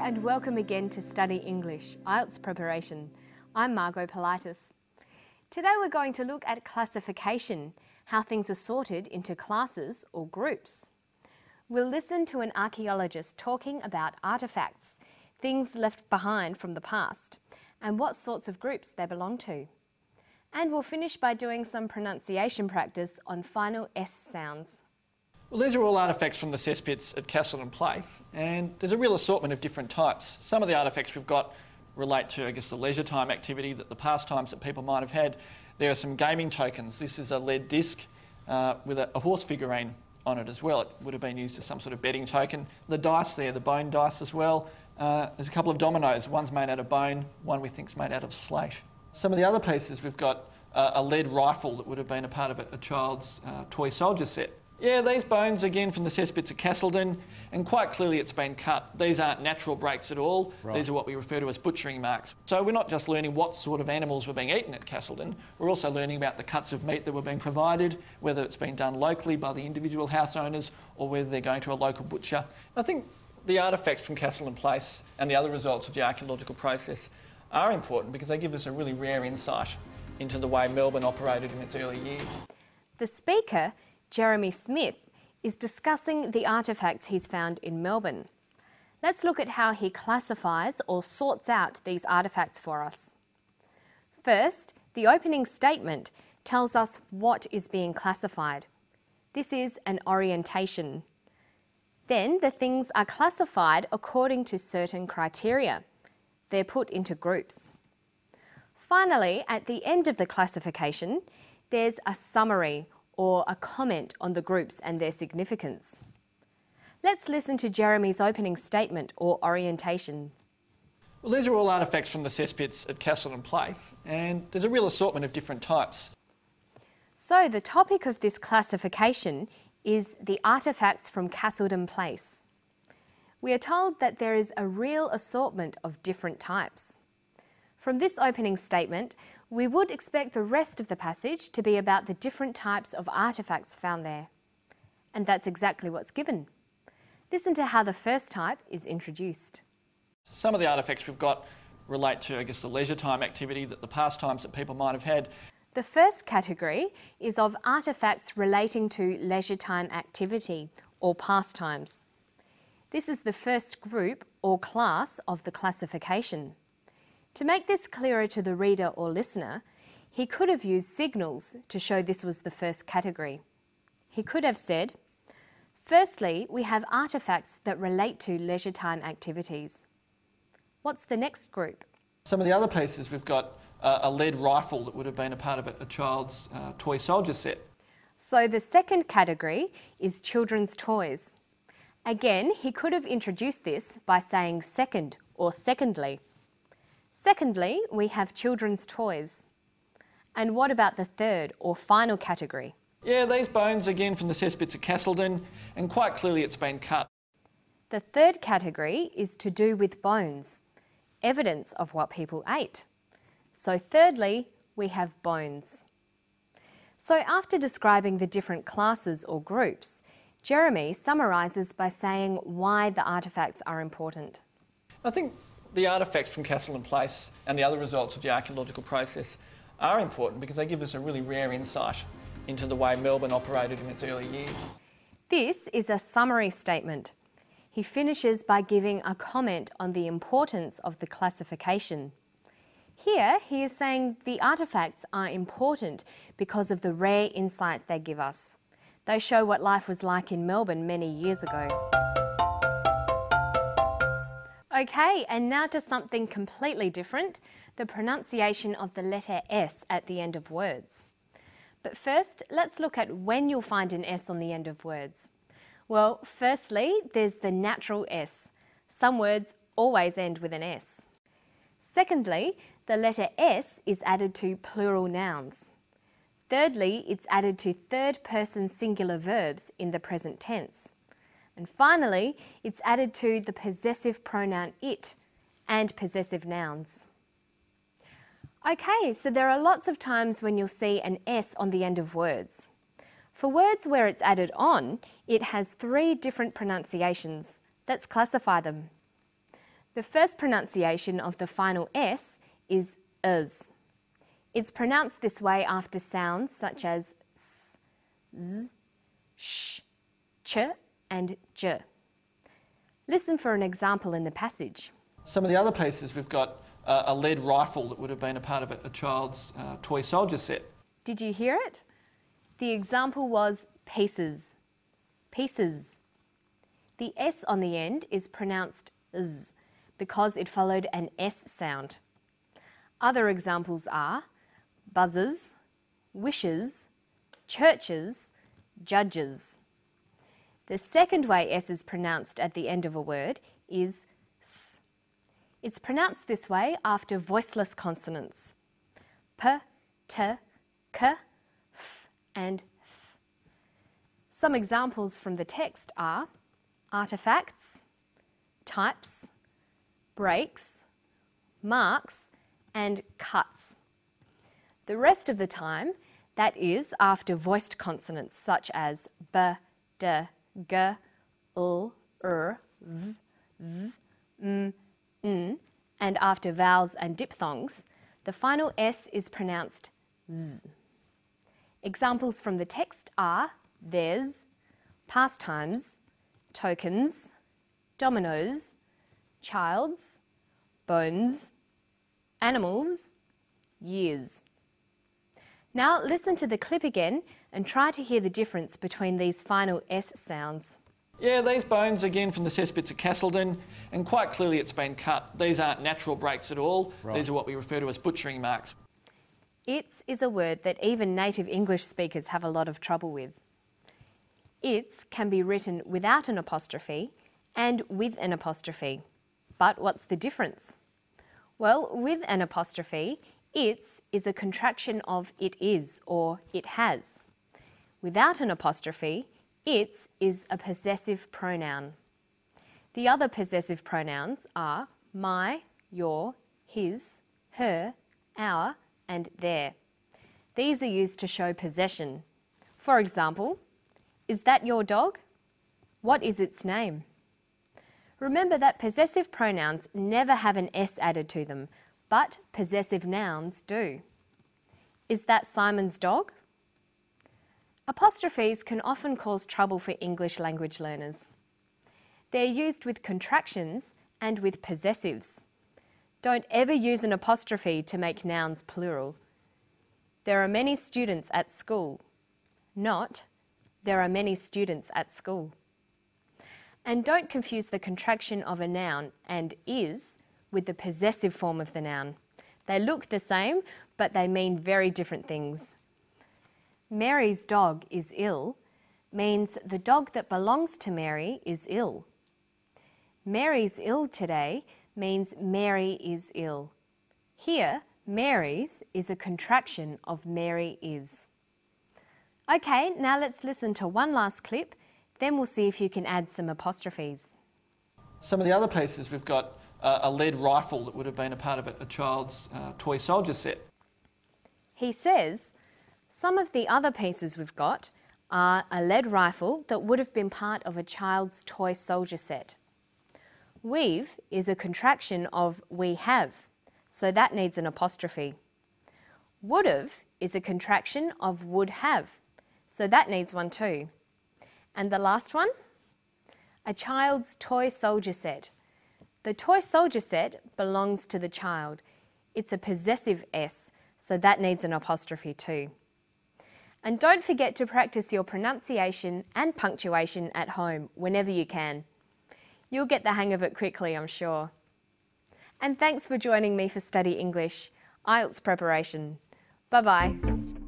and welcome again to Study English, IELTS Preparation. I'm Margot Politis. Today we're going to look at classification, how things are sorted into classes or groups. We'll listen to an archaeologist talking about artefacts, things left behind from the past, and what sorts of groups they belong to. And we'll finish by doing some pronunciation practice on final S sounds. Well, these are all artefacts from the cesspits at Castleton Place, and there's a real assortment of different types. Some of the artefacts we've got relate to, the leisure time activity, the pastimes that people might have had. There are some gaming tokens. This is a lead disc with a horse figurine on it as well. It would have been used as some sort of betting token. The dice there, the bone dice as well. There's a couple of dominoes. One's made out of bone, one we think's made out of slate. Some of the other pieces, we've got a lead rifle that would have been a part of a child's toy soldier set. Yeah, these bones again from the cesspits at Castleton, and quite clearly it's been cut. These aren't natural breaks at all. Right. These are what we refer to as butchering marks. So we're not just learning what sort of animals were being eaten at Castleton, we're also learning about the cuts of meat that were being provided, whether it's been done locally by the individual house owners or whether they're going to a local butcher. I think the artefacts from Castleton Place and the other results of the archaeological process are important because they give us a really rare insight into the way Melbourne operated in its early years. The speaker, Jeremy Smith, is discussing the artefacts he's found in Melbourne. Let's look at how he classifies or sorts out these artefacts for us. First, the opening statement tells us what is being classified. This is an orientation. Then the things are classified according to certain criteria. They're put into groups. Finally, at the end of the classification, there's a summary or a comment on the groups and their significance. Let's listen to Jeremy's opening statement or orientation. Well, these are all artefacts from the cesspits at Castleton Place, and there's a real assortment of different types. So the topic of this classification is the artefacts from Castleton Place. We are told that there is a real assortment of different types. From this opening statement, we would expect the rest of the passage to be about the different types of artefacts found there. And that's exactly what's given. Listen to how the first type is introduced. Some of the artefacts we've got relate to, the leisure time activity, the pastimes that people might have had. The first category is of artefacts relating to leisure time activity or pastimes. This is the first group or class of the classification. To make this clearer to the reader or listener, he could have used signals to show this was the first category. He could have said, firstly, we have artefacts that relate to leisure time activities. What's the next group? Some of the other pieces, we've got a lead rifle that would have been a part of a child's toy soldier set. So the second category is children's toys. Again, he could have introduced this by saying second or secondly. Secondly, we have children's toys. And what about the third or final category? Yeah, these bones again from the cesspits at Castleton, and quite clearly it's been cut. The third category is to do with bones, evidence of what people ate. So thirdly, we have bones. So after describing the different classes or groups, Jeremy summarises by saying why the artefacts are important. I think the artefacts from Castleton Place and the other results of the archaeological process are important because they give us a really rare insight into the way Melbourne operated in its early years. This is a summary statement. He finishes by giving a comment on the importance of the classification. Here he is saying the artefacts are important because of the rare insights they give us. They show what life was like in Melbourne many years ago. Okay, and now to something completely different, the pronunciation of the letter S at the end of words. But first, let's look at when you'll find an S on the end of words. Well, firstly, there's the natural S. Some words always end with an S. Secondly, the letter S is added to plural nouns. Thirdly, it's added to third-person singular verbs in the present tense. And finally, it's added to the possessive pronoun it and possessive nouns. Okay, so there are lots of times when you'll see an S on the end of words. For words where it's added on, it has 3 different pronunciations. Let's classify them. The first pronunciation of the final S is is. It's pronounced this way after sounds such as s, z, sh, ch and j. Listen for an example in the passage. Some of the other pieces, we've got a lead rifle that would have been a part of a child's toy soldier set. Did you hear it? The example was pieces. Pieces. The S on the end is pronounced z because it followed an S sound. Other examples are buzzes, wishes, churches, judges. The second way S is pronounced at the end of a word is s. It's pronounced this way after voiceless consonants. P, t, k, f and th. Some examples from the text are artifacts, types, breaks, marks and cuts. The rest of the time, that is after voiced consonants such as b, d, g, l, v, v, n, and after vowels and diphthongs, the final S is pronounced z. Examples from the text are theirs, pastimes, tokens, dominoes, child's, bones, animals, years. Now listen to the clip again and try to hear the difference between these final S sounds. Yeah, these bones again from the cesspits of Castleton, and quite clearly it's been cut. These aren't natural breaks at all. Right. These are what we refer to as butchering marks. Its is a word that even native English speakers have a lot of trouble with. Its can be written without an apostrophe and with an apostrophe. But what's the difference? Well, with an apostrophe, its is a contraction of it is or it has. Without an apostrophe, its is a possessive pronoun. The other possessive pronouns are my, your, his, her, our, and their. These are used to show possession. For example, is that your dog? What is its name? Remember that possessive pronouns never have an S added to them, but possessive nouns do. Is that Simon's dog? Apostrophes can often cause trouble for English language learners. They're used with contractions and with possessives. Don't ever use an apostrophe to make nouns plural. There are many students at school. Not, there are many students at school. And don't confuse the contraction of a noun and is with the possessive form of the noun. They look the same, but they mean very different things. Mary's dog is ill means the dog that belongs to Mary is ill. Mary's ill today means Mary is ill. Here, Mary's is a contraction of Mary is. Okay, now let's listen to one last clip, then we'll see if you can add some apostrophes. Some of the other pieces, we've got a lead rifle that would have been a part of a child's toy soldier set. He says, some of the other pieces we've got are a lead rifle that would have been part of a child's toy soldier set. We've is a contraction of we have, so that needs an apostrophe. Would've is a contraction of would have, so that needs one too. And the last one? A child's toy soldier set. The toy soldier set belongs to the child. It's a possessive S, so that needs an apostrophe too. And don't forget to practice your pronunciation and punctuation at home whenever you can. You'll get the hang of it quickly, I'm sure. And thanks for joining me for Study English, IELTS preparation. Bye-bye.